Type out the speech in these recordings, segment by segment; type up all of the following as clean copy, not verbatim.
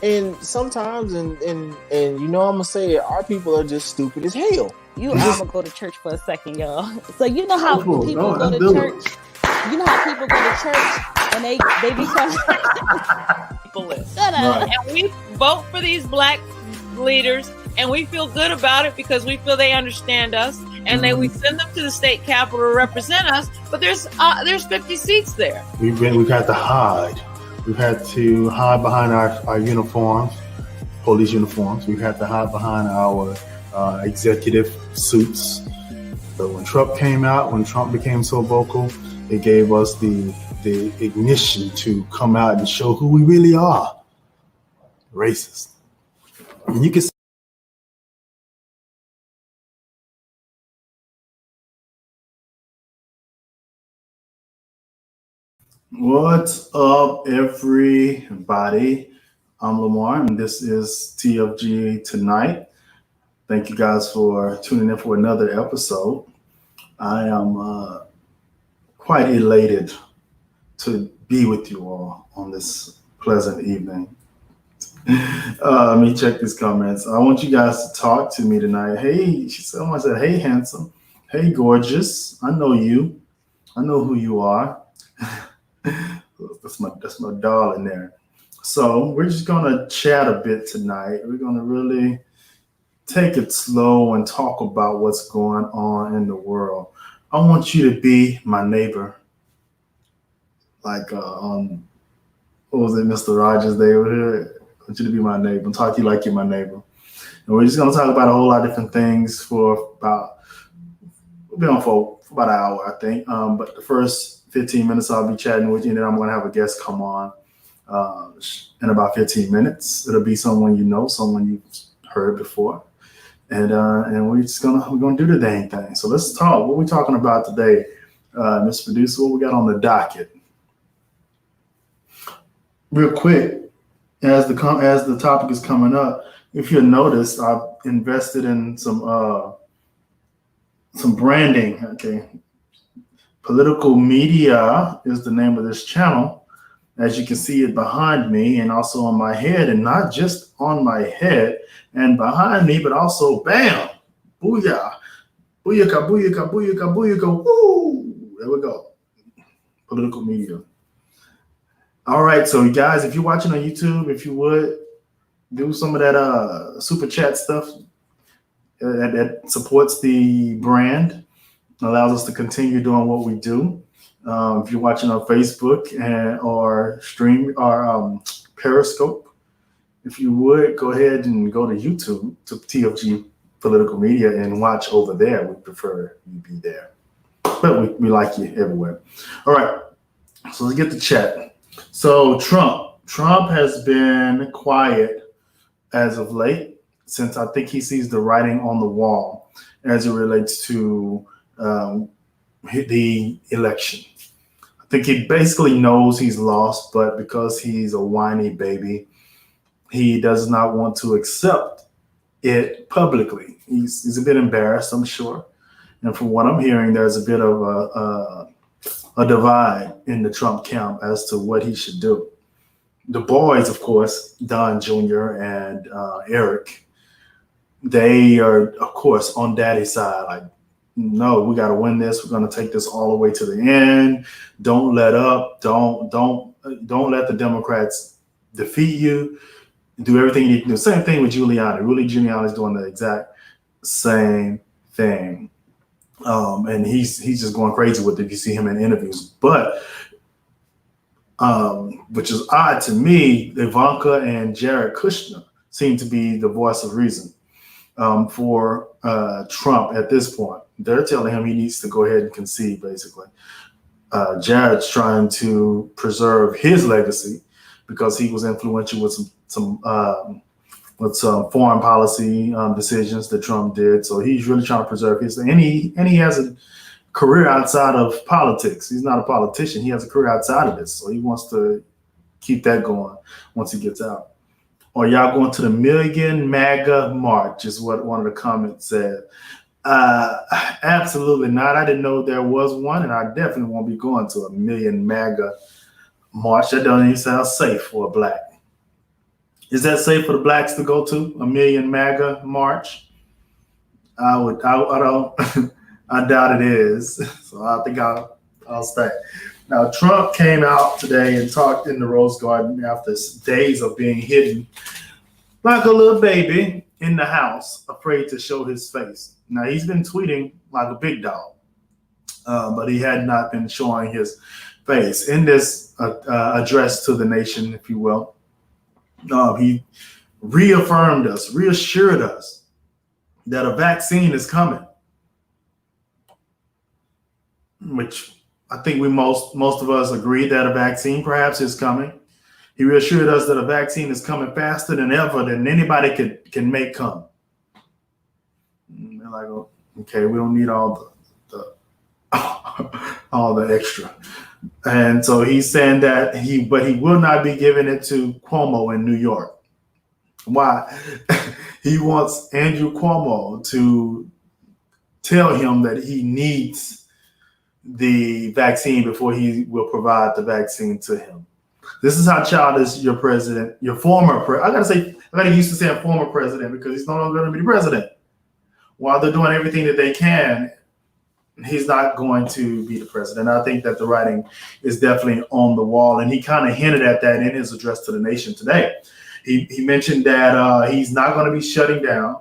And sometimes, and you know, I'm gonna say it, our people are just stupid as hell. I'm gonna go to church for a second, y'all. So you know how people go to church. You know how people go to church and they become people. Right. And we vote for these black leaders, and we feel good about it because we feel they understand us, and then we send them to the state capitol to represent us. But there's 50 seats there. We've had to hide. We've had to hide behind our uniforms, police uniforms. We've had to hide behind our executive suits. But when Trump came out, when Trump became so vocal, it gave us the ignition to come out and show who we really are. Racist. And you can see what's up, everybody? I'm Lamar, and this is TFG Tonight. Thank you guys for tuning in for another episode. I am quite elated to be with you all on this pleasant evening. Let me check these comments. I want you guys to talk to me tonight. Hey, someone said, "Hey, handsome. Hey, gorgeous. I know you. I know who you are." That's my darling there. So we're just gonna chat a bit tonight. We're gonna really take it slow and talk about what's going on in the world. I want you to be my neighbor. Like on what was it, Mr. Rogers Day over here? I want you to be my neighbor and talk to you like you're my neighbor. And we're just gonna talk about a whole lot of different things for about we'll be on for about an hour, I think. But the first 15 minutes I'll be chatting with you, and then I'm gonna have a guest come on in about 15 minutes. It'll be someone you know, someone you've heard before. And we're gonna do the dang thing. So let's talk. What are we talking about today, Mr. Producer? What we got on the docket? Real quick, as the topic is coming up, if you noticed, I've invested in some branding. Okay, Political Media is the name of this channel. As you can see it behind me, and also on my head, and not just on my head and behind me, but also bam, booyah, booyaka, booyaka, booyaka, booyaka, woo! There we go. Political Media. All right, so you guys, if you're watching on YouTube, if you would do some of that super chat stuff that supports the brand, allows us to continue doing what we do. If you're watching on Facebook or stream or Periscope, if you would go ahead and go to YouTube to TFG Political Media and watch over there. We prefer you be there, but we like you everywhere. All right, so let's get to chat. So Trump has been quiet as of late, since I think he sees the writing on the wall as it relates to the election. I think he basically knows he's lost, but because he's a whiny baby, he does not want to accept it publicly. He's a bit embarrassed, I'm sure. And from what I'm hearing, there's a bit of a divide in the Trump camp as to what he should do. The boys, of course, Don Jr. and Eric, they are, of course, on daddy's side. Like, no, we got to win this. We're going to take this all the way to the end. Don't let up. Don't let the Democrats defeat you. Do everything you need to do. Same thing with Giuliani. Rudy Giuliani's doing the exact same thing. And he's just going crazy with it if you see him in interviews. But which is odd to me, Ivanka and Jared Kushner seem to be the voice of reason for Trump at this point. They're telling him he needs to go ahead and concede, basically. Jared's trying to preserve his legacy because he was influential with some foreign policy decisions that Trump did. So he's really trying to preserve his, and he has a career outside of politics. He's not a politician. He has a career outside of this. So he wants to keep that going once he gets out. Or y'all going to the Million MAGA March is what one of the comments said. Absolutely not. I didn't know there was one, and I definitely won't be going to a Million MAGA March. That doesn't even sound safe for a black. Is that safe for the blacks to go to a million MAGA march? I don't. I doubt it is. So I think I'll stay. Now, Trump came out today and talked in the Rose Garden after days of being hidden like a little baby in the house, afraid to show his face. Now, he's been tweeting like a big dog, but he had not been showing his face. In this address to the nation, if you will, he reassured us that a vaccine is coming, which I think most of us agree that a vaccine perhaps is coming. He reassured us that a vaccine is coming faster than ever than anybody can make come. And they're like, oh, okay, we don't need all the all the extra. And so he's saying that he will not be giving it to Cuomo in New York. Why? He wants Andrew Cuomo to tell him that he needs the vaccine before he will provide the vaccine to him. This is how childish your president, your former president, I gotta used to say a former president because he's no longer going to be the president. While they're doing everything that they can, he's not going to be the president. I think that the writing is definitely on the wall, and he kind of hinted at that in his address to the nation today. He mentioned that he's not going to be shutting down.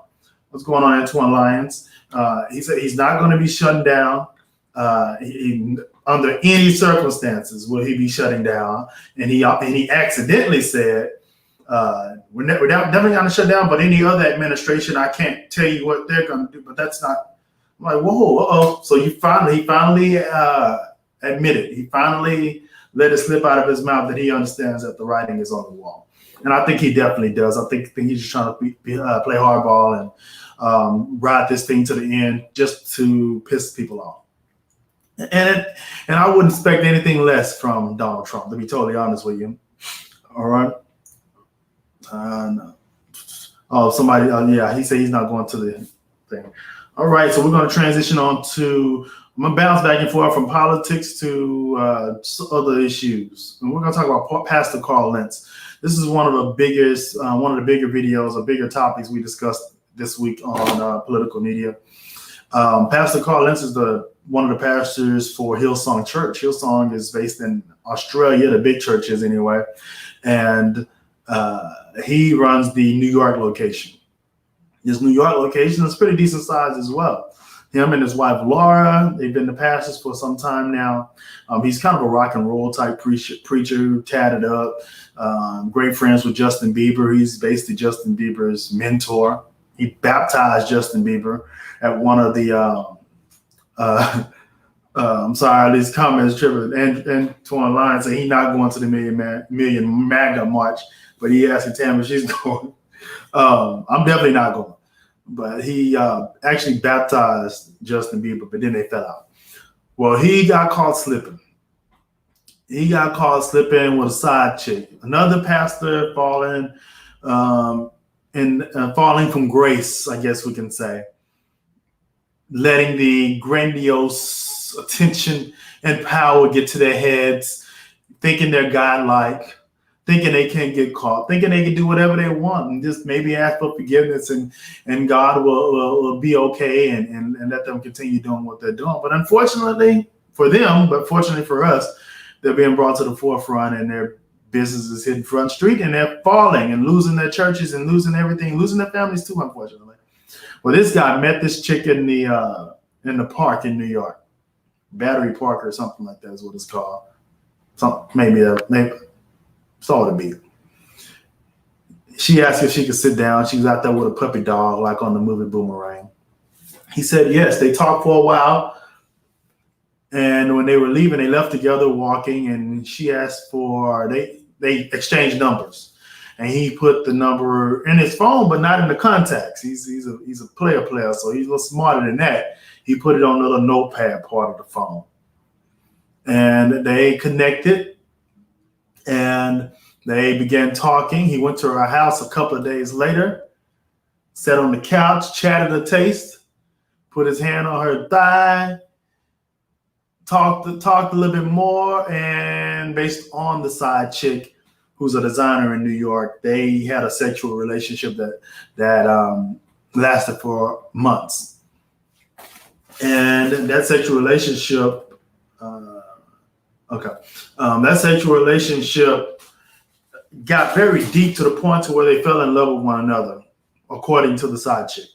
What's going on, Antoine Lyons? He said he's not going to be shutting down under any circumstances will he be shutting down. And he accidentally said, we're definitely going to shut down, but any other administration, I can't tell you what they're going to do. But that's not. I'm like, whoa, uh-oh. So he finally admitted. He finally let it slip out of his mouth that he understands that the writing is on the wall. And I think he definitely does. I think he's just trying to play hardball and ride this thing to the end just to piss people off. And I wouldn't expect anything less from Donald Trump, to be totally honest with you. All right. No. Oh, somebody. Yeah, he said he's not going to the thing. All right. So we're going to transition on to. I'm going to bounce back and forth from politics to other issues. And we're going to talk about Pastor Carl Lentz. This is one of the bigger videos or bigger topics we discussed this week on political media. Pastor Carl Lentz is one of the pastors for Hillsong Church. Hillsong is based in Australia, the big church is anyway. And he runs the New York location. His New York location is pretty decent size as well. Him and his wife, Laura, they've been the pastors for some time now. He's kind of a rock and roll type preacher, tatted up, great friends with Justin Bieber. He's basically Justin Bieber's mentor. He baptized Justin Bieber at one of the, I'm sorry, these comments tripping. Antoine Lyons said he's not going to the million MAGA march, but he asked Tam if she's going. I'm definitely not going. But he actually baptized Justin Bieber, but then they fell out. Well, he got caught slipping. He got caught slipping with a side chick. Another pastor falling from grace, I guess we can say. Letting the grandiose attention and power get to their heads, thinking they're godlike, thinking they can't get caught, thinking they can do whatever they want and just maybe ask for forgiveness and God will be okay and let them continue doing what they're doing. But unfortunately for them, but fortunately for us, they're being brought to the forefront and their business is hitting Front Street and they're falling and losing their churches and losing everything, losing their families too, unfortunately. Well, this guy met this chick in the park in New York, Battery Park or something like that is what it's called. Maybe saw it be. She asked if she could sit down. She was out there with a puppy dog, like on the movie Boomerang. He said yes. They talked for a while, and when they were leaving, they left together walking. And she asked for they exchanged numbers, and he put the number in his phone, but not in the contacts. He's a player, so he's a little smarter than that. He put it on the little notepad part of the phone, and they connected. And they began talking. He went to her house a couple of days later, sat on the couch, chatted a taste, put his hand on her thigh, talked a little bit more, and based on the side chick, who's a designer in New York. They had a sexual relationship that lasted for months. And that sexual relationship, that sexual relationship got very deep to the point to where they fell in love with one another, according to the side chick.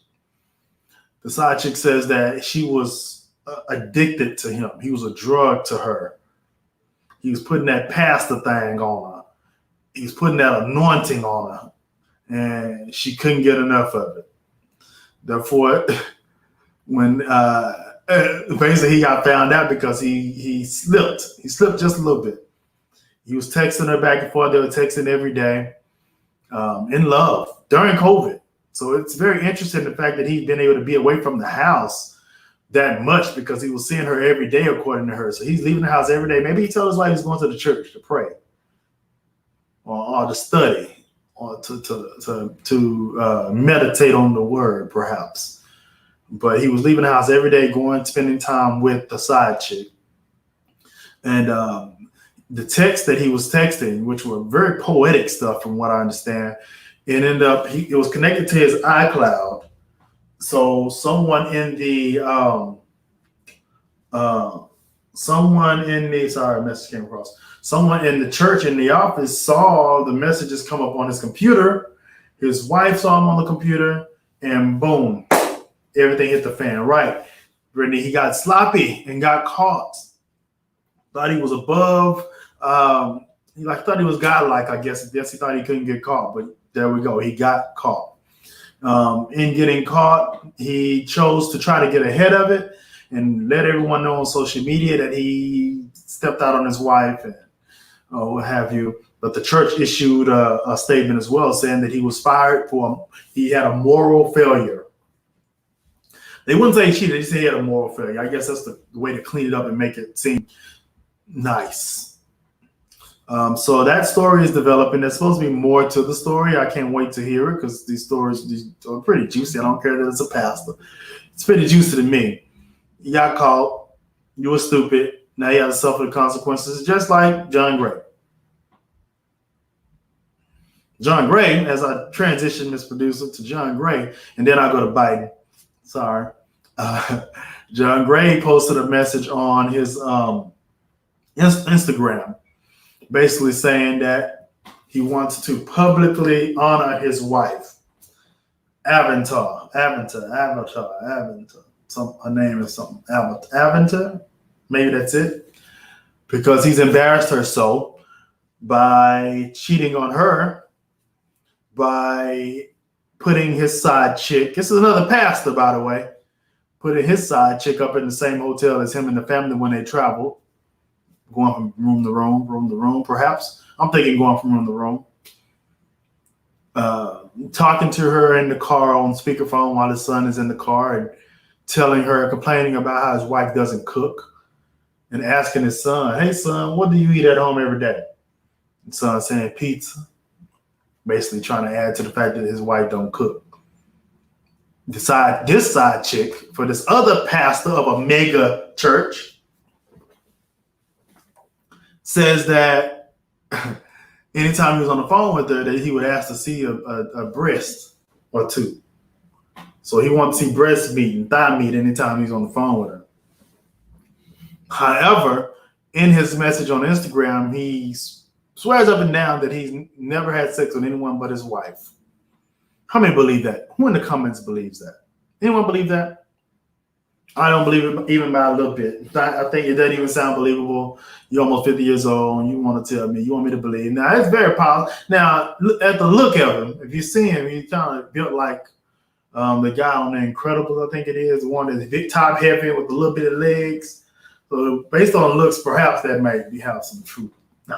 The side chick says that she was addicted to him. He was a drug to her. He was putting that pastor thing on her. He was putting that anointing on her, and she couldn't get enough of it. Therefore, when basically he got found out because he slipped. He slipped just a little bit. He was texting her back and forth. They were texting every day, in love during COVID. So it's very interesting the fact that he's been able to be away from the house that much because he was seeing her every day, according to her. So he's leaving the house every day. Maybe he told us why he's going to the church to pray or to study or to meditate on the word, perhaps. But he was leaving the house every day, going, spending time with the side chick. And the text that he was texting, which were very poetic stuff from what I understand, it ended up, it was connected to his iCloud. So someone in the church in the office saw the messages come up on his computer. His wife saw him on the computer, and boom, everything hit the fan. Right, Brittany, he got sloppy and got caught. Thought he was above. He thought he was godlike. I guess he thought he couldn't get caught, but there we go. He got caught. In getting caught, he chose to try to get ahead of it and let everyone know on social media that he stepped out on his wife and what have you. But the church issued a statement as well saying that he was fired he had a moral failure. They wouldn't say he cheated. They said he had a moral failure. I guess that's the way to clean it up and make it seem nice. So that story is developing. There's supposed to be more to the story. I can't wait to hear it because these stories are pretty juicy. I don't care that it's a pastor. It's pretty juicy to me. You got caught. You were stupid. Now you have to suffer the consequences, just like John Gray. John Gray, as I transition this producer to John Gray, and then I go to Biden. Sorry. John Gray posted a message on his Instagram, basically saying that he wants to publicly honor his wife, Avatar. Her name is something. Avatar? Maybe that's it. Because he's embarrassed her so by cheating on her, by putting his side chick, this is another pastor, by the way, putting his side chick up in the same hotel as him and the family when they traveled. Going from room to room, perhaps. I'm thinking going from room to room. Talking to her in the car on speakerphone while his son is in the car and telling her, complaining about how his wife doesn't cook and asking his son, hey, son, what do you eat at home every day? And son saying pizza, basically trying to add to the fact that his wife don't cook. This side chick for this other pastor of a mega church says that anytime he was on the phone with her, that he would ask to see a breast or two. So he wants to see breast meat and thigh meat anytime he's on the phone with her. However, in his message on Instagram, he swears up and down that he's never had sex with anyone but his wife. How many believe that? Who in the comments believes that? Anyone believe that? I don't believe it even by a little bit. I think it doesn't even sound believable. You're almost 50 years old and you want to tell me, you want me to believe. Now, it's very powerful. Now, at the look of him, if you see him, he's kind of built like the guy on The Incredibles, I think it is, the one that's big top heavy with a little bit of legs. So based on looks, perhaps that might have some truth.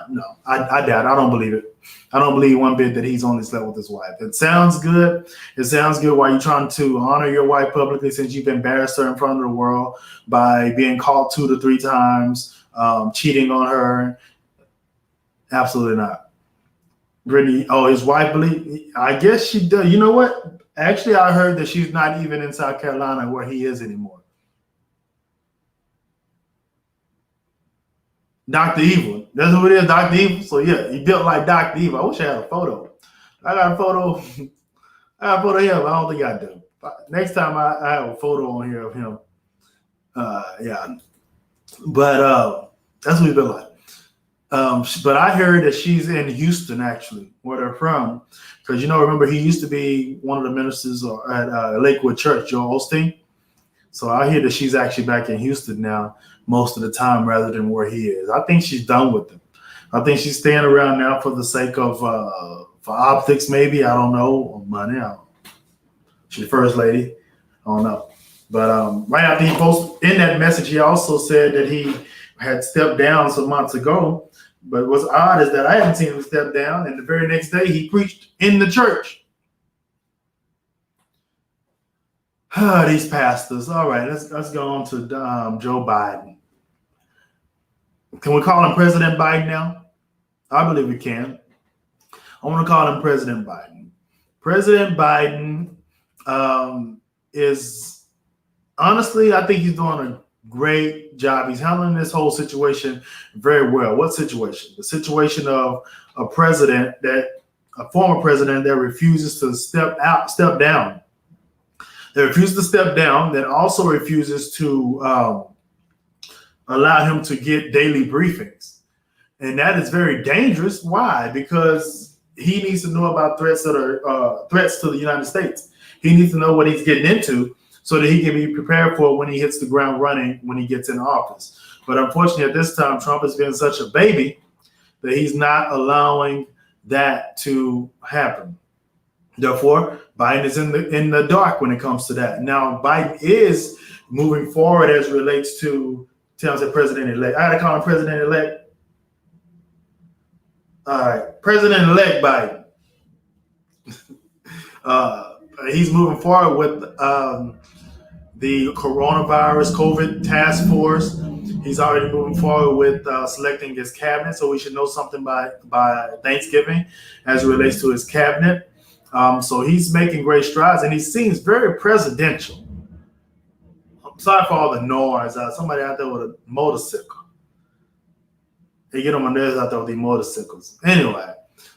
No, I doubt it. I don't believe it. I don't believe one bit that he's only slept with his wife. It sounds good. It sounds good while you're trying to honor your wife publicly since you've embarrassed her in front of the world by being caught 2 to 3 times, cheating on her. Absolutely not. Brittany, his wife believe? I guess she does. You know what? Actually, I heard that she's not even in South Carolina where he is anymore. Dr. Evil. That's who it is, Dr. Evil. So yeah, he built like Dr. Evil. I wish I had a photo. I got a photo. I got a photo of him. I don't think I do. Next time I have a photo on here of him. Yeah. But that's what he built like. But I heard that she's in Houston, actually, where they're from. Because, remember, he used to be one of the ministers at Lakewood Church, Joel Osteen. So I hear that she's actually back in Houston now most of the time rather than where he is. I think she's done with him. I think she's staying around now for the sake of for optics, maybe. I don't know. Or money. She's the first lady. I don't know. But right after he posted in that message, he also said that he had stepped down some months ago. But what's odd is that I haven't seen him step down. And the very next day, he preached in the church. These pastors. All right, let's go on to Joe Biden. Can we call him President Biden now? I believe we can. I want to call him President Biden. President Biden is, honestly, I think he's doing a great job. He's handling this whole situation very well. What situation? The situation of a former president that refuses to step down. That refuses to step down, that also refuses to allow him to get daily briefings. And that is very dangerous. Why? Because he needs to know about threats that are threats to the United States. He needs to know what he's getting into so that he can be prepared for it when he hits the ground running when he gets in office. But unfortunately, at this time, Trump has been such a baby that he's not allowing that to happen. Therefore, Biden is in the dark when it comes to that. Now, Biden is moving forward as it relates to president-elect. I gotta call him president-elect. All right, President-elect Biden. He's moving forward with the coronavirus COVID task force. He's already moving forward with selecting his cabinet, so we should know something by Thanksgiving as it relates to his cabinet. So he's making great strides, and he seems very presidential. I'm sorry for all the noise. Somebody out there with a motorcycle. They get on my nerves out there with these motorcycles. Anyway,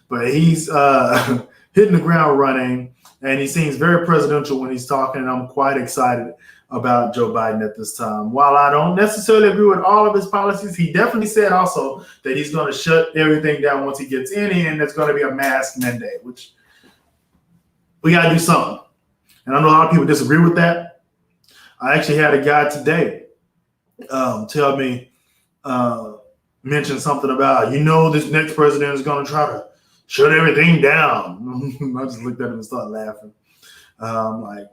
but he's hitting the ground running, and he seems very presidential when he's talking, and I'm quite excited about Joe Biden at this time. While I don't necessarily agree with all of his policies, he definitely said also that he's going to shut everything down once he gets in, and there's going to be a mask mandate, which we got to do something. And I know a lot of people disagree with that. I actually had a guy today tell me, mention something about, this next president is going to try to shut everything down. I just looked at him and started laughing. Like,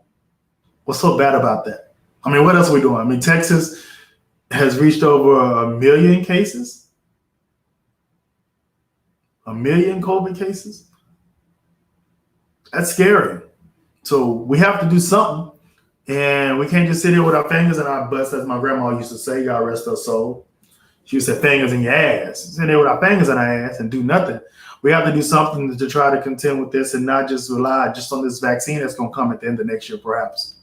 what's so bad about that? I mean, what else are we doing? I mean, Texas has reached over 1 million cases. 1 million COVID cases. That's scary. So we have to do something. And we can't just sit here with our fingers in our butts, as my grandma used to say, God rest her soul. She used to say, fingers in your ass. Sit there with our fingers in our ass and do nothing. We have to do something to try to contend with this and not just rely just on this vaccine that's going to come at the end of next year, perhaps.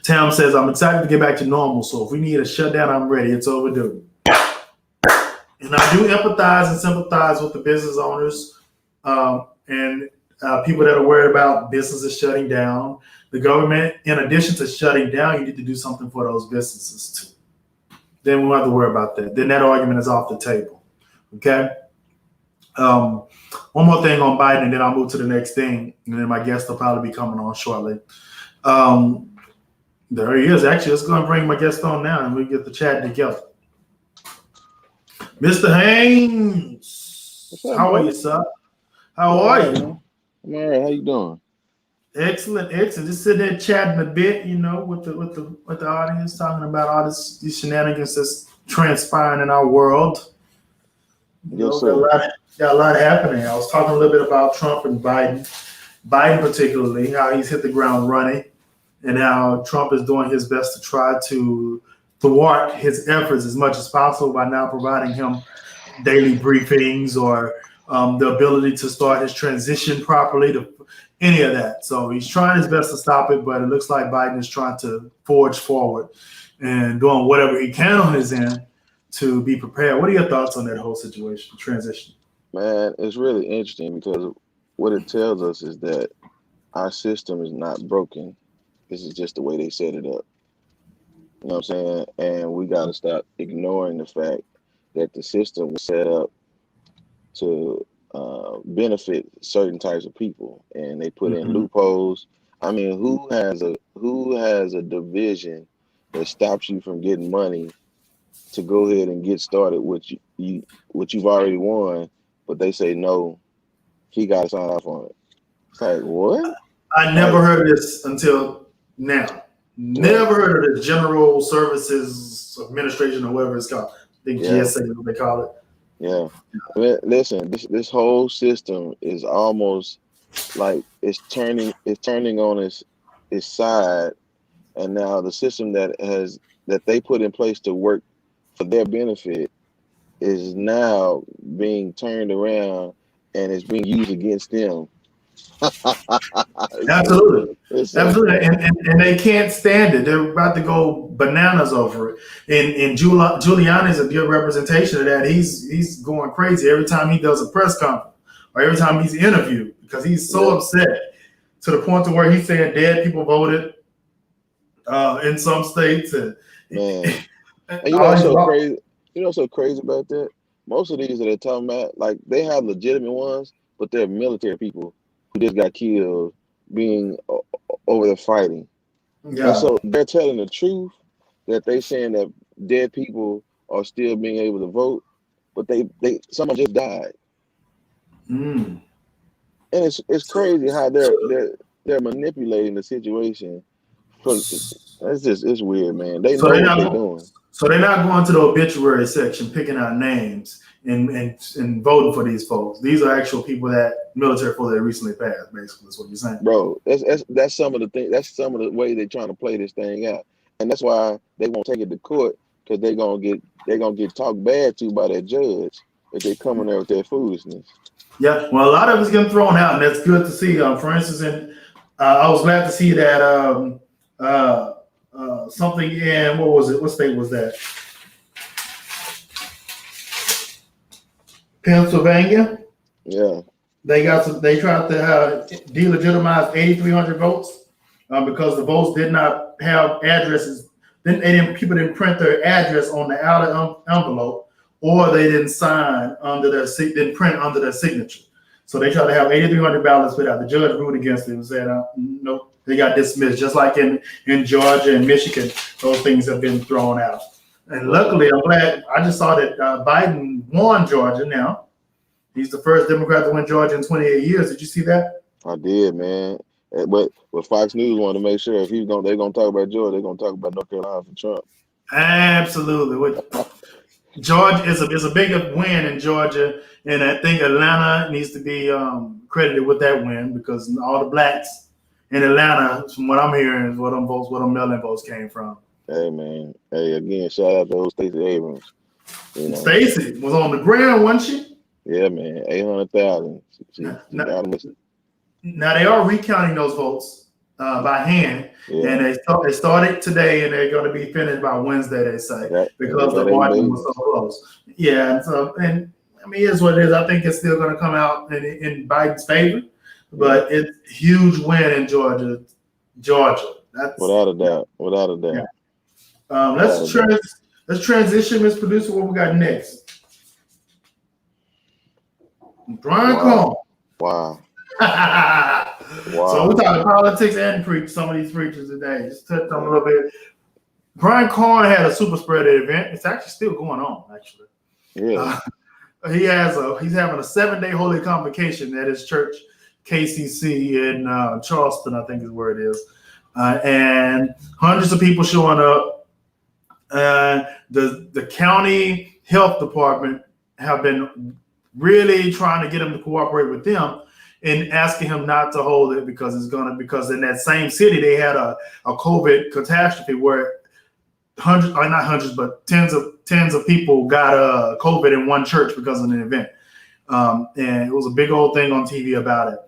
Tam says, I'm excited to get back to normal. So if we need a shutdown, I'm ready. It's overdue. And I do empathize and sympathize with the business owners and people that are worried about businesses shutting down. The government, in addition to shutting down, you need to do something for those businesses too. Then we won't have to worry about that. Then that argument is off the table. Okay? One more thing on Biden, and then I'll move to the next thing. And then my guest will probably be coming on shortly. There he is. Actually, let's go and bring my guest on now, and we get the chat together. Mr. Haynes, how are you, sir? How are you? I'm all right. How you doing? Excellent. Just sitting there chatting a bit, with the audience, talking about all these shenanigans that's transpiring in our world. Yes, sir. Got a lot happening. I was talking a little bit about Trump and Biden. Biden particularly, how he's hit the ground running, and how Trump is doing his best to try to thwart his efforts as much as possible by now providing him daily briefings or the ability to start his transition properly, to any of that. So he's trying his best to stop it, but it looks like Biden is trying to forge forward and doing whatever he can on his end to be prepared. What are your thoughts on that whole situation, transition? Man, it's really interesting because what it tells us is that our system is not broken. This is just the way they set it up. You know what I'm saying? And we got to stop ignoring the fact that the system was set up to benefit certain types of people, and they put in loopholes. I mean, who has a division that stops you from getting money to go ahead and get started with what you've already won, but they say no, he got to sign off on it. It's like, what? I never heard of this until now. Never heard of the General Services Administration or whatever it's called. I think GSA is what they call it. Yeah. Listen, this whole system is almost like it's turning on its side, and now the system that they put in place to work for their benefit is now being turned around and it's being used against them. Absolutely. And they can't stand it. They're about to go bananas over it. And Giuliani's a good representation of that. He's going crazy every time he does a press conference or every time he's interviewed because he's so upset to the point to where he's saying dead people voted in some states. And you know what's so crazy? You know what's so crazy about that? Most of these that they're talking about, like they have legitimate ones, but they're military people who just got killed being over the fighting. Yeah. And so they're telling the truth that they saying that dead people are still being able to vote, but some of them just died. And it's crazy how they're manipulating the situation. It's weird, man. They know what they're doing. So they're not going to the obituary section picking out names and voting for these folks. These are actual people that military folks that recently passed. Basically, that's what you're saying, bro. That's some of the things. That's some of the way they're trying to play this thing out, and that's why they won't take it to court because they're gonna get talked bad to by their judge if they come in there with their foolishness. Yeah, well, a lot of it's getting thrown out, and that's good to see. For instance, I was glad to see that something in what was it? What state was that? Pennsylvania. Yeah. They tried to delegitimize 8,300 votes because the votes did not have addresses. People didn't print their address on the outer envelope, or they didn't didn't print under their signature. So they tried to have 8,300 ballots put out. The judge ruled against it and said, no, they got dismissed. Just like in Georgia and Michigan, those things have been thrown out. And luckily, I'm glad. I just saw that Biden won Georgia now. He's the first Democrat to win Georgia in 28 years. Did you see that? I did, man. But Fox News wanted to make sure if they're gonna talk about Georgia, they're gonna talk about North Carolina for Trump. Absolutely. Georgia is a big win in Georgia, and I think Atlanta needs to be credited with that win because all the blacks in Atlanta, from what I'm hearing, is where them mail-in votes came from. Hey, man. Hey, again, shout out to old Stacey Abrams. You know. Stacey was on the ground, wasn't she? Yeah, man. 800,000. Now they are recounting those votes by hand, and they started today, and they're going to be finished by Wednesday. They say because the margin was so close. Yeah, and I mean, it's what it is. I think it's still going to come out in Biden's favor, but it's a huge win in Georgia. That's without a doubt. Yeah. Let's transition, Ms. Producer. What we got next? Brian Carn. Wow. So we're talking politics and some of these preachers today. Just touch on a little bit. Brian Carn had a super spreader event. It's actually still going on, actually. Yeah. He's having a 7-day holy convocation at his church, KCC in Charleston, I think is where it is. And hundreds of people showing up. The county health department have been really trying to get him to cooperate with them and asking him not to hold it because in that same city they had a COVID catastrophe where tens of people got COVID in one church because of an event. And it was a big old thing on TV about it.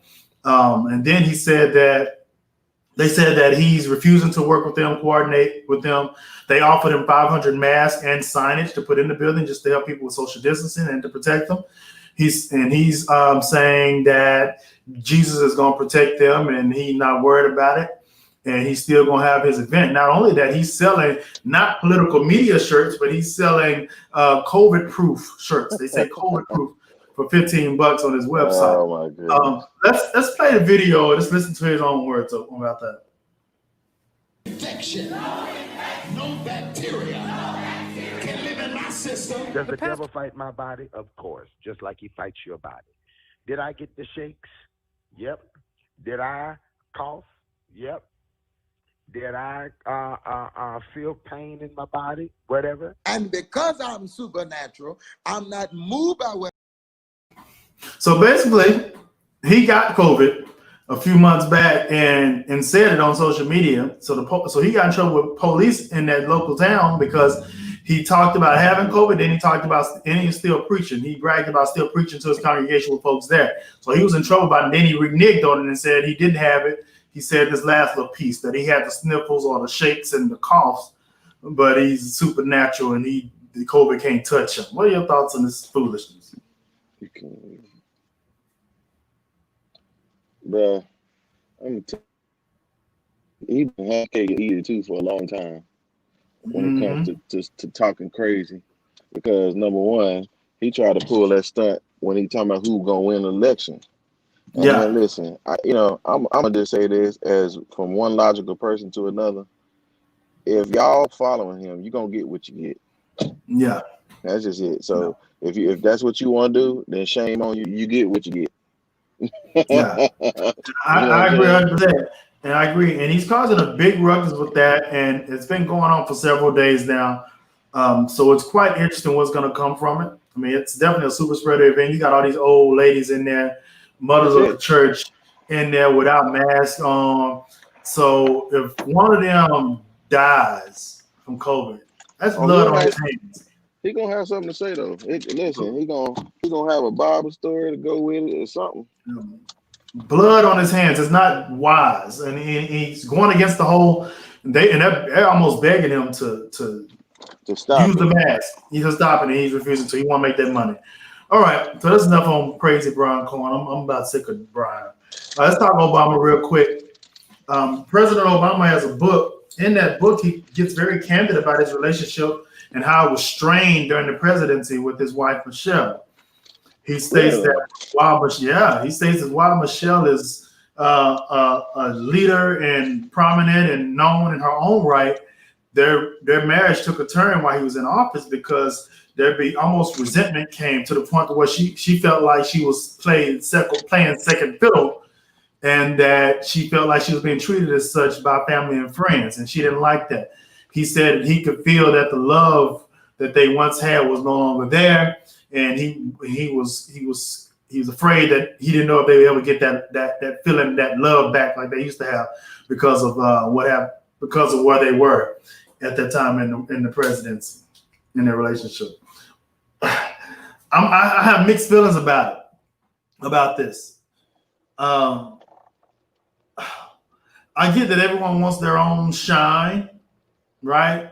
And then he said that They said that he's refusing to work with them, coordinate with them. They offered him 500 masks and signage to put in the building just to help people with social distancing and to protect them. He's saying that Jesus is going to protect them and he's not worried about it. And he's still going to have his event. Not only that, he's selling not political media shirts, but he's selling COVID-proof shirts. They say COVID-proof for $15 on his website. Oh my goodness. Let's play the video. Let's listen to his own words about that. Infection. No bacteria can live in my system. Does the devil fight my body? Of course, just like he fights your body. Did I get the shakes? Yep. Did I cough? Yep. Did I feel pain in my body? Whatever. And because I'm supernatural, I'm not moved by what. So basically, he got COVID a few months back and said it on social media. So he got in trouble with police in that local town because he talked about having COVID. Then he talked about, and he was still preaching. He bragged about still preaching to his congregation with folks there. So he was in trouble about it. And then he reneged on it and said he didn't have it. He said this last little piece that he had the sniffles or the shakes and the coughs, but he's supernatural and the COVID can't touch him. What are your thoughts on this foolishness? Bruh, he been had cake and eat it too for a long time when it comes to talking crazy. Because number one, he tried to pull that stunt when he talking about who gonna win the election. And man, listen, I'm gonna just say this as from one logical person to another. If y'all following him, you're gonna get what you get. Yeah, that's just it. So if that's what you want to do, then shame on you. You get what you get. Yeah, I agree 100%, and I agree. And he's causing a big ruckus with that, and it's been going on for several days now. So it's quite interesting what's going to come from it. I mean, it's definitely a super spreader event. You got all these old ladies in there, mothers of the church in there without masks on. So if one of them dies from COVID, that's blood on his hands. He gonna have something to say though. Listen, he gonna have a Bible story to go with it or something. Blood on his hands is not wise, and he's going against the whole. They're almost begging him to stop use the mask. He's just stopping, and he's refusing to. He want to make that money. All right, so that's enough on crazy Brian Carn. I'm about sick of Brian. Let's talk Obama real quick. President Obama has a book. In that book, he gets very candid about his relationship and how it was strained during the presidency with his wife, Michelle. He states that while Michelle is a leader and prominent and known in her own right, their marriage took a turn while he was in office because almost resentment came to the point where she felt like she was playing second fiddle, and that she felt like she was being treated as such by family and friends, and she didn't like that. He said he could feel that the love that they once had was no longer there, and he was afraid that he didn't know if they would ever get that feeling, that love back like they used to have because of what happened, because of where they were at that time in the presidency, in their relationship. I have mixed feelings about this. I get that everyone wants their own shine, right?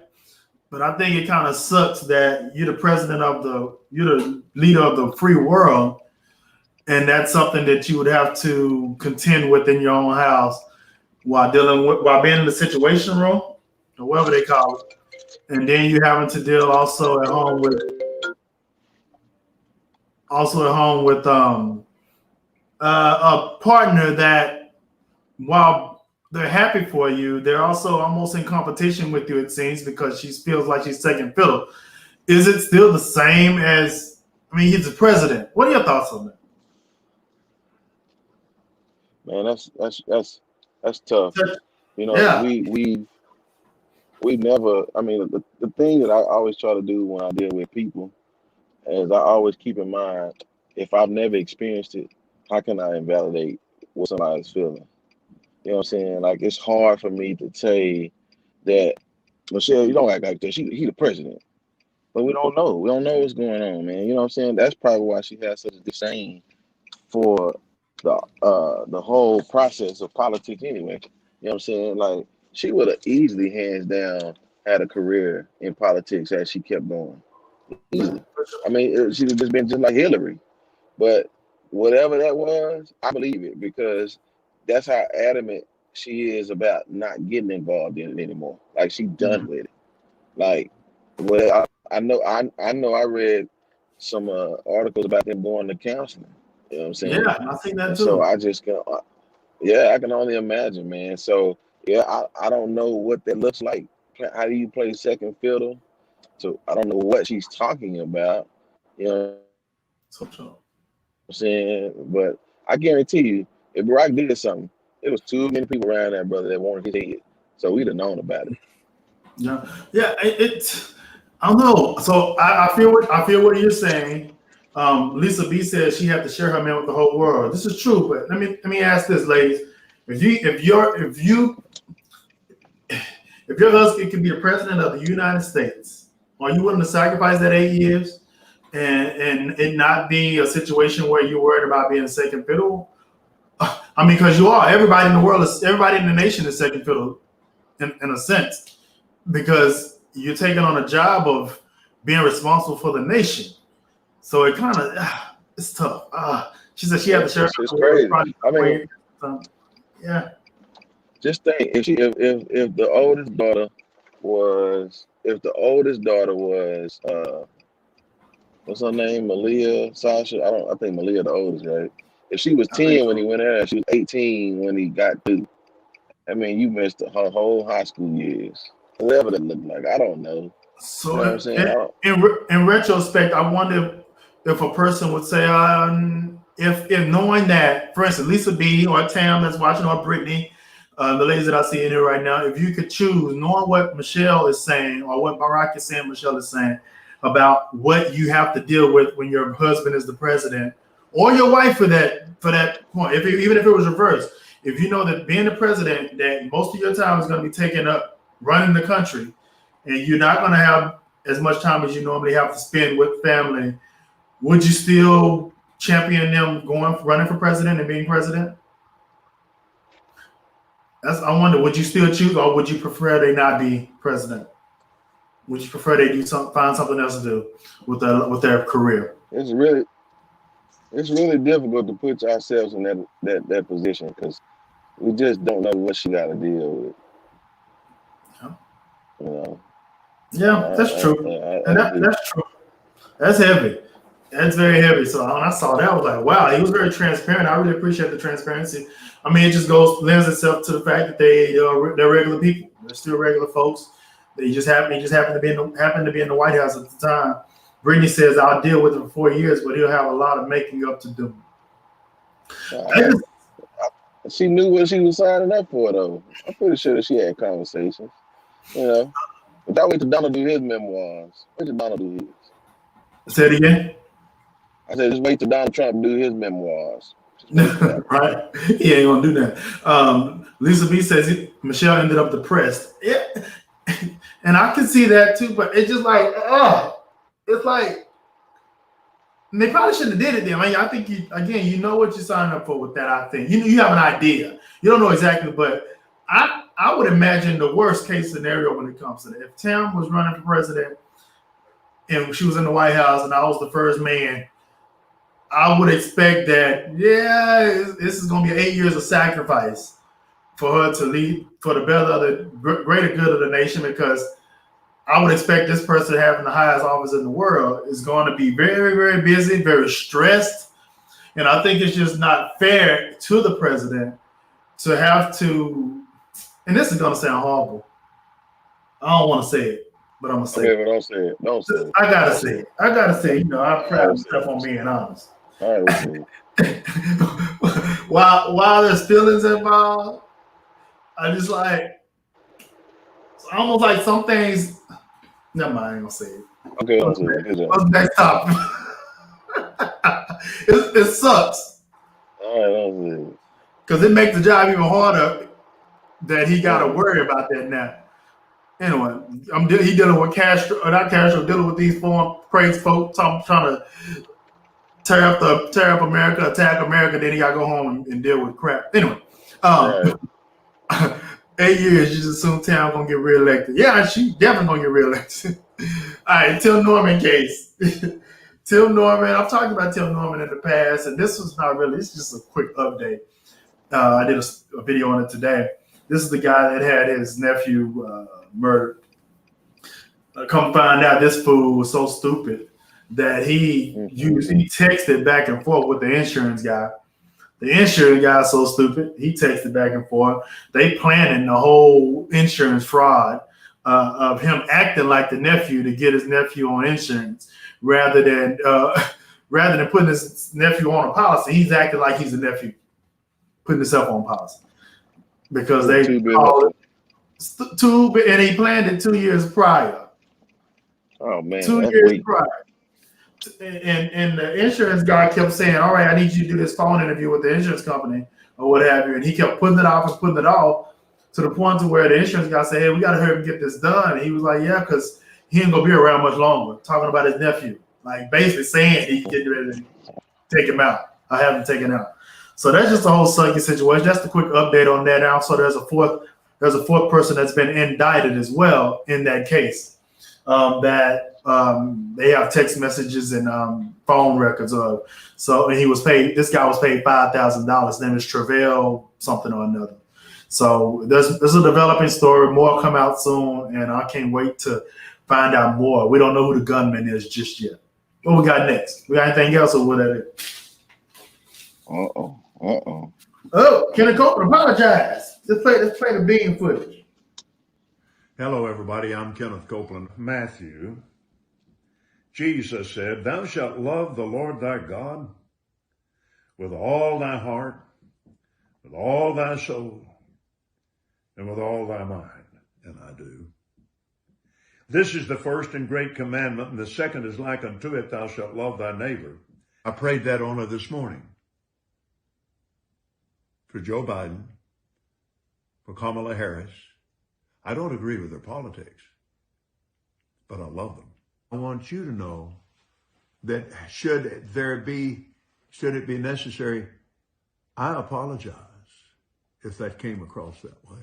But I think it kind of sucks that you're the leader of the free world, and that's something that you would have to contend with in your own house while being in the situation room or whatever they call it, and then you having to deal also at home with a partner that, while they're happy for you, they're also almost in competition with you, it seems, because she feels like she's second fiddle. Is it still the same as, he's the president. What are your thoughts on that? Man, that's tough. We never, the thing that I always try to do when I deal with people is I always keep in mind, if I've never experienced it, how can I invalidate what somebody's feeling? You know what I'm saying? Like, it's hard for me to say that, Michelle, you don't act like that. He the president. But we don't know. We don't know what's going on, man. You know what I'm saying? That's probably why she has such a disdain for the whole process of politics anyway. You know what I'm saying? Like, she would have easily, hands down, had a career in politics as she kept going. Easily. I mean, she'd have just been just like Hillary. But whatever that was, I believe it, because that's how adamant she is about not getting involved in it anymore. Like, she's done with it. Like, well, I know I read some articles about them going to counseling. You know what I'm saying? Yeah, I think that And too. so I just can, yeah, I can only imagine, man. So yeah, I don't know what that looks like. How do you play second fiddle? So I don't know what she's talking about. You know So what I'm saying? But I guarantee you, if Barack did something, there was too many people around that brother that wanted his head. So we'd have known about it. yeah, I don't know. So I feel what you're saying. Lisa B says she had to share her man with the whole world. This is true, but let me ask this, ladies: if your husband can be the president of the United States, are you willing to sacrifice that 8 years and it not be a situation where you're worried about being second fiddle? I mean, because you are. Everybody in the nation is second fiddle in a sense, because you're taking on a job of being responsible for the nation. So it kind of it's tough. She said she had to share. It's crazy. I mean, yeah. Just think, if the oldest daughter was what's her name, Malia, Sasha? I think Malia the oldest, right? If she was 10 when he went there, she was 18 when he got through. I mean, you missed her whole high school years. Whatever that looked like, I don't know. So you know what I'm saying? in retrospect, I wonder if a person would say, if knowing that, for instance, Lisa B or Tam that's watching, or Brittany, the ladies that I see in here right now, if you could choose, knowing what Michelle is saying or what Barack is saying, Michelle is saying about what you have to deal with when your husband is the president, or your wife for that point, even if it was reversed, if you know that being the president, that most of your time is going to be taken up running the country, and you're not going to have as much time as you normally have to spend with family, would you still champion them running for president and being president? I wonder, would you still choose, or would you prefer they not be president? Would you prefer they find something else to do with their career? It's really difficult to put ourselves in that position, because we just don't know what she got to deal with. Yeah. You know. Yeah, that's true. That's true. That's heavy. That's very heavy. So when I saw that, I was like, wow, he was very transparent. I really appreciate the transparency. I mean, it just lends itself to the fact that they're regular people. They're still regular folks. They just happen to be in the White House at the time. Brittany says, I'll deal with him for 4 years, but he'll have a lot of making up to do. She knew what she was signing up for, though. I'm pretty sure that she had conversations. You know, but I wait till Donald do his memoirs. Wait till Donald do his. Say it again. I said, just wait till Donald Trump do his memoirs. Right? He ain't gonna do that. Lisa B says Michelle ended up depressed. Yeah, and I can see that too. But it's just like, it's like they probably shouldn't have did it then. I mean, I think you know what you're signing up for with that. I think you have an idea. You don't know exactly, but I would imagine the worst case scenario when it comes to that. If Tam was running for president and she was in the White House and I was the first man, I would expect that, this is going to be 8 years of sacrifice for her to lead for the better of the greater good of the nation, because I would expect this person having the highest office in the world is going to be very, very busy, very stressed. And I think it's just not fair to the president to have to, and this is going to sound horrible. I don't want to say it, but I'm going to say it. Don't say it. Don't say it. I got to say it. I'm proud of myself on being honest. All right, while there's feelings involved, I just like, it's almost like some things. Never mind, I ain't gonna say it. Okay, don't say it. What's the next topic? It sucks. All right, don't say it. Because it makes the job even harder that he got to worry about that now. Anyway, he dealing with dealing with these foreign crazy folks trying to tear up America, attack America, then he got to go home and deal with crap. Anyway, 8 years, you just assume Tam gonna get reelected. Yeah, she definitely gonna get reelected. All right, Tim Norman case. Tim Norman, I've talked about Tim Norman in the past, and this was not really, it's just a quick update. I did a video on it today. This is the guy that had his nephew murdered. Come find out, this fool was so stupid that he texted back and forth with the insurance guy. The insurance guy is so stupid. He texted back and forth. They planning the whole insurance fraud of him acting like the nephew to get his nephew on insurance, rather than putting his nephew on a policy. He's acting like he's a nephew, putting himself on policy because they call it and he planned it 2 years prior. Oh man, 2 years prior. And the insurance guy kept saying, all right, I need you to do this phone interview with the insurance company or what have you. And he kept putting it off and putting it off to the point to where the insurance guy said, hey, we got to hurry and get this done. And he was like, yeah, because he ain't going to be around much longer, talking about his nephew. Like basically saying he's getting ready to take him out. I have him taken out. So that's just a whole sucky situation. That's the quick update on that. Also, there's a fourth person that's been indicted as well in that case. They have text messages and phone records of. So, and this guy was paid $5,000. His name is Travell something or another. So there's a developing story. More come out soon, and I can't wait to find out more. We don't know who the gunman is just yet. What we got next? We got anything else, or what that is? Oh, Kenneth Copeland, apologize. Let's play the bean footage. Hello, everybody. I'm Kenneth Copeland. Matthew. Jesus said, thou shalt love the Lord thy God with all thy heart, with all thy soul, and with all thy mind. And I do. This is the first and great commandment, and the second is like unto it, thou shalt love thy neighbor. I prayed that on her this morning for Joe Biden, for Kamala Harris. I don't agree with their politics, but I love them. I want you to know that should it be necessary, I apologize if that came across that way,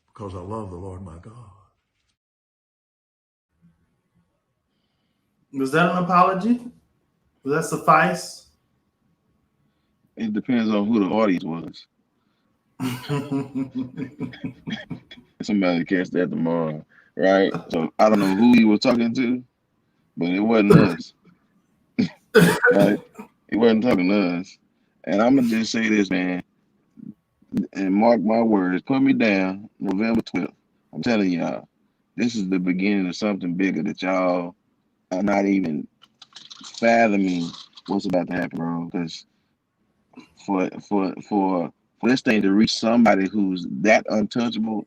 because I love the Lord my God. Was that an apology? Will that suffice? It depends on who the audience was. Somebody catch that tomorrow, right? So I don't know who he was talking to, but it wasn't us. Right? He wasn't talking to us. And I'm gonna just say this, man, and mark my words, put me down November 12th. I'm telling y'all, this is the beginning of something bigger that y'all are not even fathoming what's about to happen, bro. Because for this thing to reach somebody who's that untouchable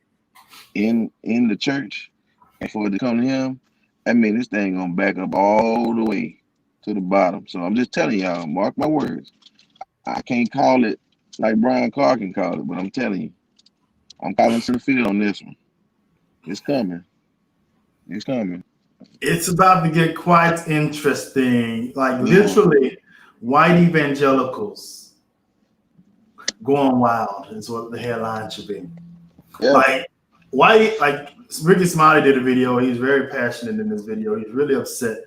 in the church, and for it to come to him, I mean, this thing gonna back up all the way to the bottom. So I'm just telling y'all, mark my words. I can't call it like Brian Carr can call it, but I'm telling you, I'm calling to the field on this one. It's coming. It's coming. It's about to get quite interesting. Like literally, white evangelicals going wild is what the headline should be. Yeah. Like Ricky Smiley did a video. He's very passionate in this video. He's really upset.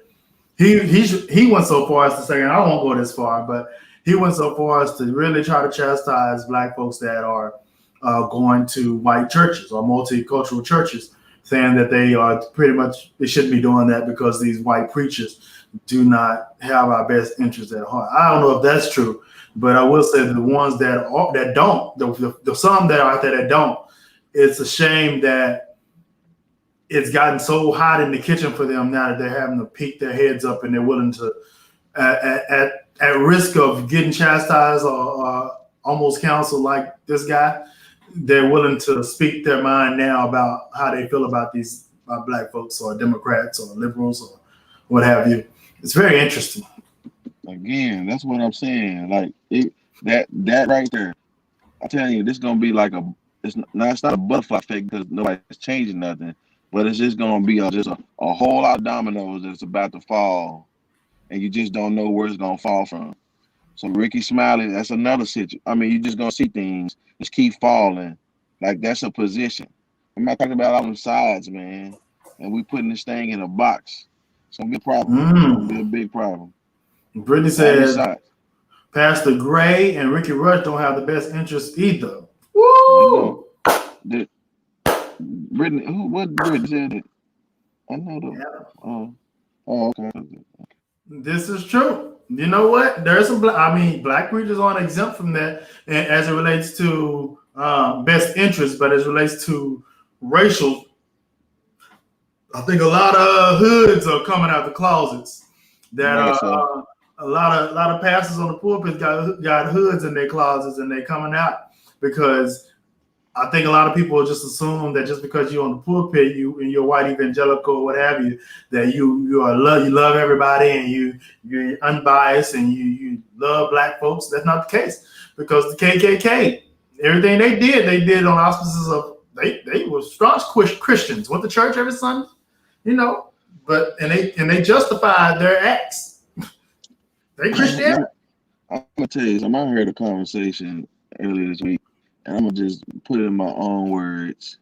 He went so far as to say, and I won't go this far, but he went so far as to really try to chastise black folks that are going to white churches or multicultural churches, saying that they shouldn't be doing that because these white preachers do not have our best interests at heart. I don't know if that's true, but I will say that the ones that don't, the some that are out there that don't, it's a shame that it's gotten so hot in the kitchen for them now that they're having to peek their heads up and they're willing to, at risk of getting chastised or almost counseled like this guy, they're willing to speak their mind now about how they feel about these black folks or Democrats or liberals or what have you. It's very interesting. Again, that's what I'm saying. Like that right there, I'm telling you, this is gonna be like it's not a butterfly effect because nobody's changing nothing, but it's just gonna be just a whole lot of dominoes that's about to fall, and you just don't know where it's gonna fall from. So Ricky Smiley, that's another situation. I mean, you're just gonna see things just keep falling. Like that's a position. I'm not talking about all them sides, man. And we putting this thing in a box. It's gonna be a problem. It's gonna be a big problem. Brittany said Pastor Gray and Ricky Rush don't have the best interest either. Woo! Brittany, what Brittany said it? I know that. Yeah. Okay. This is true. You know what? There's some black preachers aren't exempt from that as it relates to best interest, but as it relates to racial, I think a lot of hoods are coming out the closets. That a lot of pastors on the pulpit got hoods in their closets and they're coming out because I think a lot of people just assume that just because you're on the pulpit, you're white evangelical or what have you, that you love everybody and you're unbiased and you love black folks. That's not the case, because the KKK, everything they did on auspices of they were staunch Christians, went to church every Sunday, but they justified their acts. They Christian. I'm gonna tell you something. I heard a conversation earlier this week. And I'm going to just put it in my own words.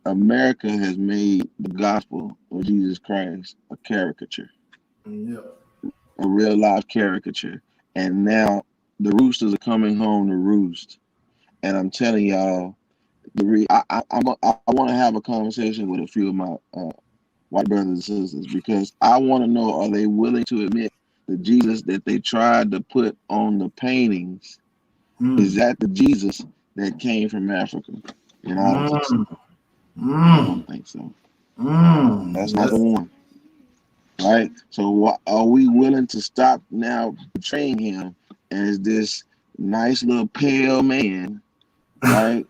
America has made the gospel of Jesus Christ a caricature. Yeah. A real life caricature. And now the roosters are coming home to roost. And I'm telling y'all, I want to have a conversation with a few of my white brothers and sisters, because I want to know, are they willing to admit the Jesus that they tried to put on the paintings? Is that the Jesus that came from Africa? And I don't think so. I don't think so. That's not the one. Right? So are we willing to stop now portraying him as this nice little pale man, right?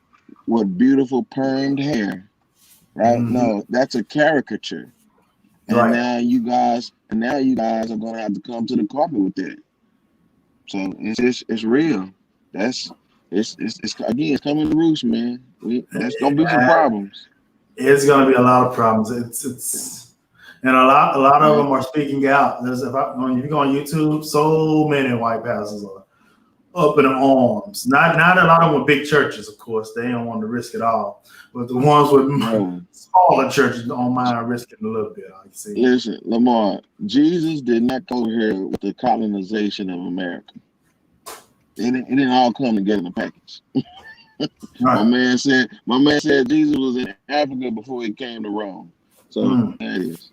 With beautiful permed hair. Right? No, that's a caricature. And now you guys are gonna have to come to the carpet with that. So it's real. It's coming to roost, man. There's gonna be some problems. It's gonna be a lot of problems. It's and a lot of them are speaking out. If you go on YouTube, so many white pastors are up in arms. Not a lot of them with big churches, of course. They don't want to risk it all. But the ones with smaller churches don't mind risking a little bit. I see. Listen, Lamar, Jesus did not go here with the colonization of America. It didn't all come together in a package. My man said Jesus was in Africa before he came to Rome. So that is.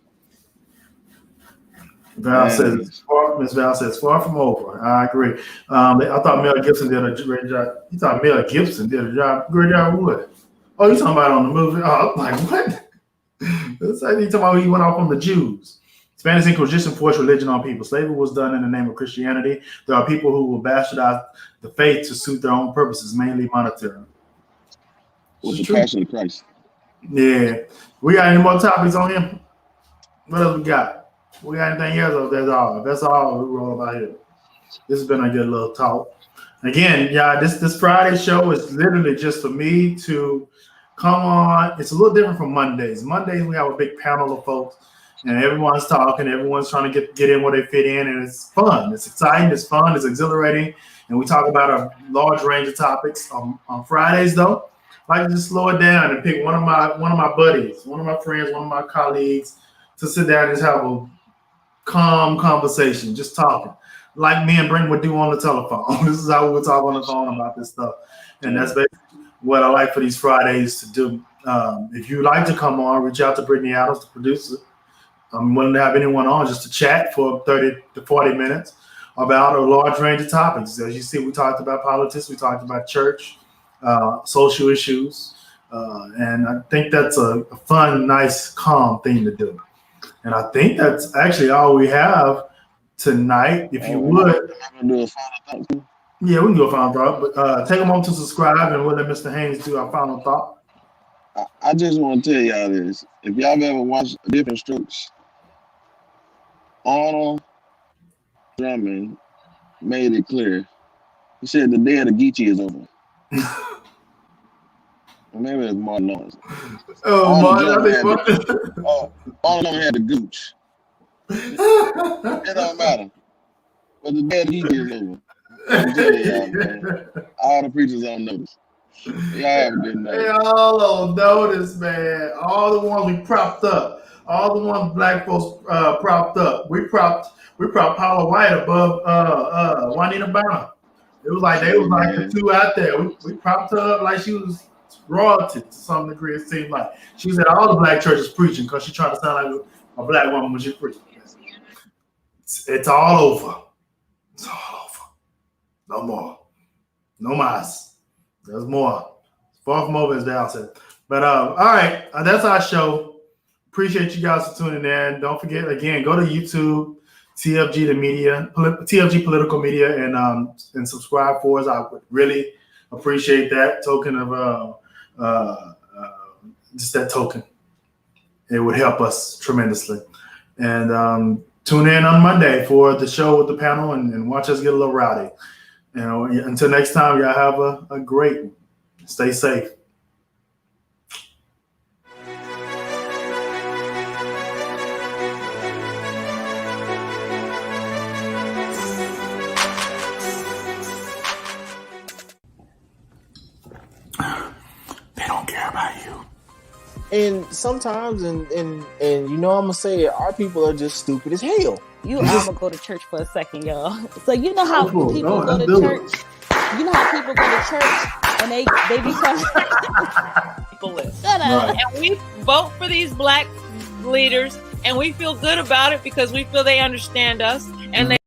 Miss Val says, far from over. I agree. I thought Mel Gibson did a great job. You thought Mel Gibson did a great job of what? Oh, you talking about on the movie? Oh, I'm like, what? That's like you talking about when he went off on the Jews. Spanish Inquisition forced religion on people. Slavery was done in the name of Christianity. There are people who will bastardize the faith to suit their own purposes, mainly monetary. What's the passion of Christ? Yeah. We got any more topics on him? What else we got? We got anything else? That's all we roll about here. This has been a good little talk. Again, yeah, this Friday show is literally just for me to come on. It's a little different from Mondays. Mondays we have a big panel of folks. And everyone's talking, everyone's trying to get in where they fit in, and it's fun. It's exciting, it's fun, it's exhilarating, and we talk about a large range of topics. On Fridays, though, I like to just slow it down and pick one of my buddies, one of my friends, one of my colleagues to sit down and just have a calm conversation, just talking, like me and Brent would do on the telephone. This is how we would talk on the phone about this stuff, and that's basically what I like for these Fridays to do. If you'd like to come on, reach out to Brittany Adams, the producer. I'm willing to have anyone on just to chat for 30 to 40 minutes about a large range of topics. As you see, we talked about politics, we talked about church, social issues, and I think that's a fun, nice, calm thing to do. And I think that's actually all we have tonight. If you would, yeah, we can do a final thought, but take a moment to subscribe, and we'll let Mr. Haynes do our final thought. I just want to tell y'all this: if y'all have ever watched Different Strokes, Arnold Drummond made it clear. He said the day of the Geechee is over. Or maybe it's Martin Lawrence. Arnold Drummond had the gooch. It don't matter. But the day of the Geechee is over. I'm telling y'all, man. All the preachers on notice. Y'all have a good night. They all on notice, man. All the ones we propped up. All the ones black folks propped up. We propped Paula White above Juanita Brown. It was like they was like the two out there. We propped her up like she was royalty to some degree. It seemed like she was at all the black churches preaching because she tried to sound like a black woman when she preached. It's all over. It's all over. No more. No mas. There's more. Far from over, as Dal said. But all right, that's our show. Appreciate you guys for tuning in. Don't forget, again, go to YouTube, TFG the Media, TFG Political Media, and subscribe for us. I would really appreciate that token of just that token. It would help us tremendously. And tune in on Monday for the show with the panel and watch us get a little rowdy. You know, until next time, y'all have a great one. Stay safe. They don't care about you. And sometimes, and you know, I'm gonna say it, our people are just stupid as hell. I'm gonna go to church for a second, y'all. So you know how people go to church. You know how people go to church and they become People list. Shut up. Right. And we vote for these black leaders, and we feel good about it because we feel they understand us and they